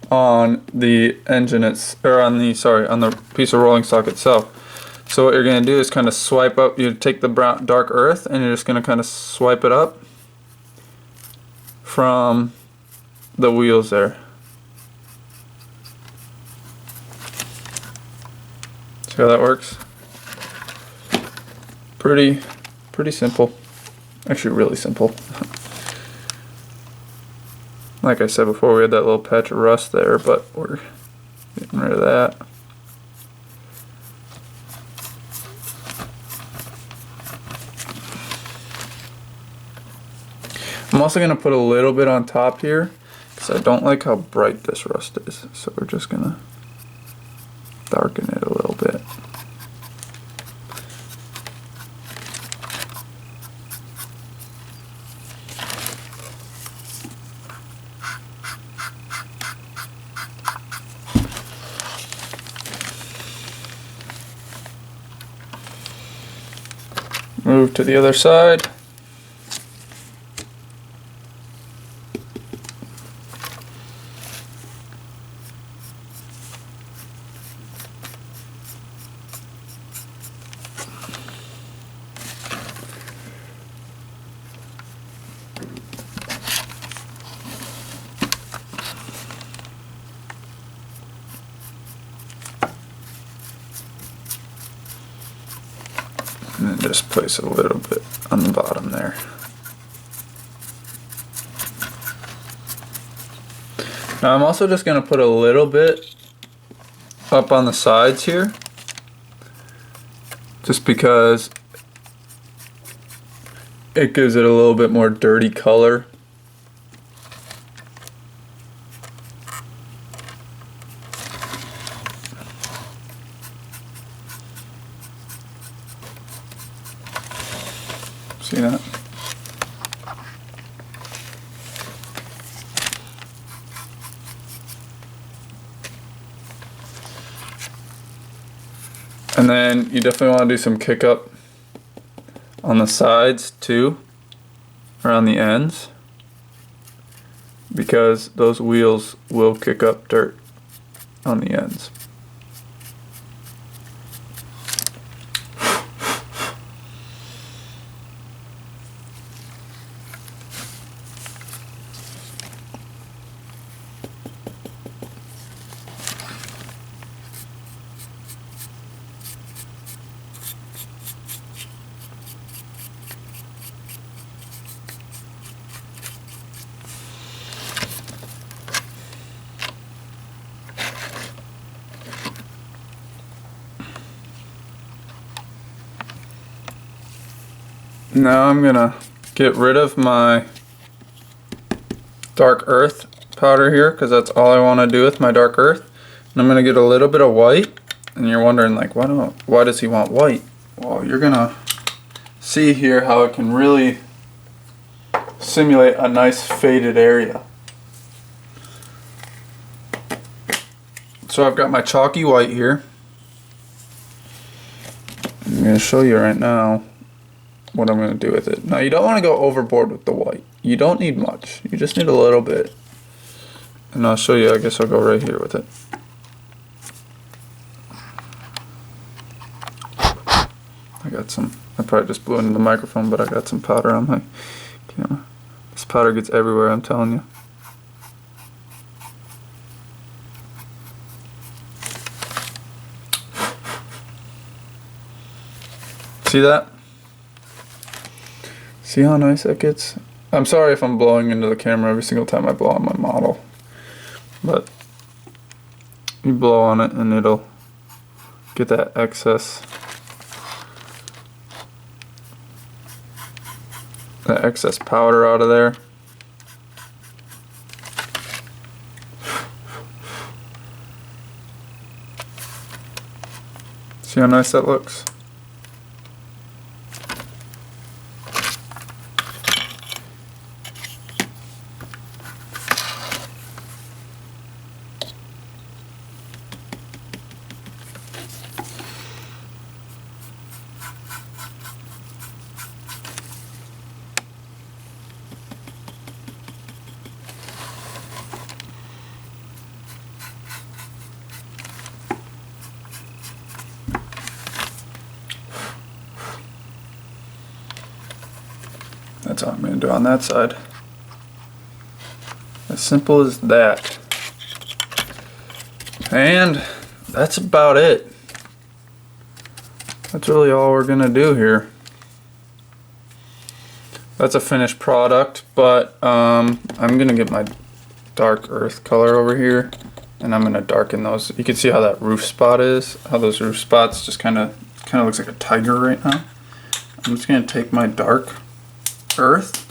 on the engine, on the piece of rolling stock itself. So what you're going to do is kind of swipe up, you take the brown, dark earth, and you're just going to kind of swipe it up from the wheels there. See how that works? Pretty simple. Actually really simple. Like I said before, we had that little patch of rust there, but we're getting rid of that. I'm also going to put a little bit on top here because I don't like how bright this rust is. So we're just going to darken it a little bit. Move to the other side. And then just place a little bit on the bottom there. Now I'm also just going to put a little bit up on the sides here, just because it gives it a little bit more dirty color. See that? And then you definitely want to do some kick up on the sides too, around the ends, because those wheels will kick up dirt on the ends. Now I'm gonna get rid of my dark earth powder here, because that's all I want to do with my dark earth. And I'm gonna get a little bit of white. And you're wondering, like, why does he want white? Well, you're gonna see here how it can really simulate a nice faded area. So I've got my chalky white here. I'm gonna show you right now what I'm gonna do with it. Now, you don't want to go overboard with the white. You don't need much. You just need a little bit. And I'll show you. I guess I'll go right here with it. I got some, I probably just blew into the microphone, but I got some powder on my camera. This powder gets everywhere, I'm telling you. See that? See how nice that gets? I'm sorry if I'm blowing into the camera every single time I blow on my model. But you blow on it and it'll get that excess powder out of there. See how nice that looks? That's all I'm going to do on that side. As simple as that. And that's about it. That's really all we're going to do here. That's a finished product, but I'm going to get my dark earth color over here, and I'm going to darken those. You can see how that roof spot is, how those roof spots just kind of looks like a tiger right now. I'm just going to take my dark earth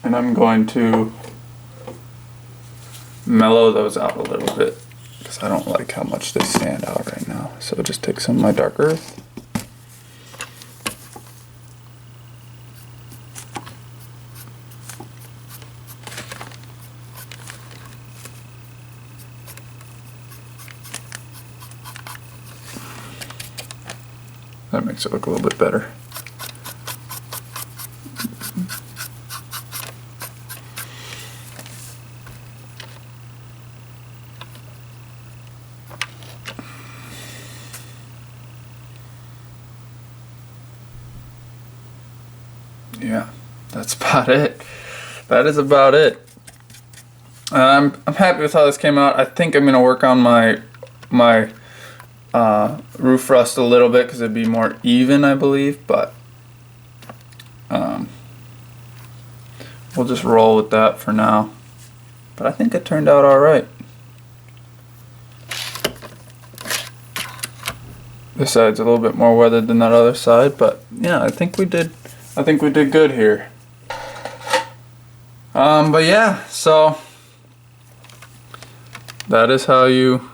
and I'm going to mellow those out a little bit because I don't like how much they stand out right now. So just take some of my dark earth. That makes it look a little bit better. Yeah, that's about it. That is about it. I'm happy with how this came out. I think I'm gonna work on my roof rust a little bit because it'd be more even, I believe. But we'll just roll with that for now. But I think it turned out all right. This side's a little bit more weathered than that other side, but yeah, I think we did good here. But yeah, so that is how you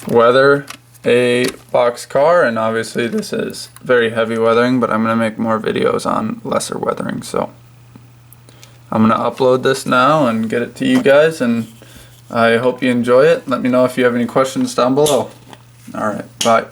weather a Boxcar, and obviously this is very heavy weathering, but I'm gonna make more videos on lesser weathering, so I'm gonna upload this now and get it to you guys, and I hope you enjoy it. Let me know if you have any questions down below. Alright, bye.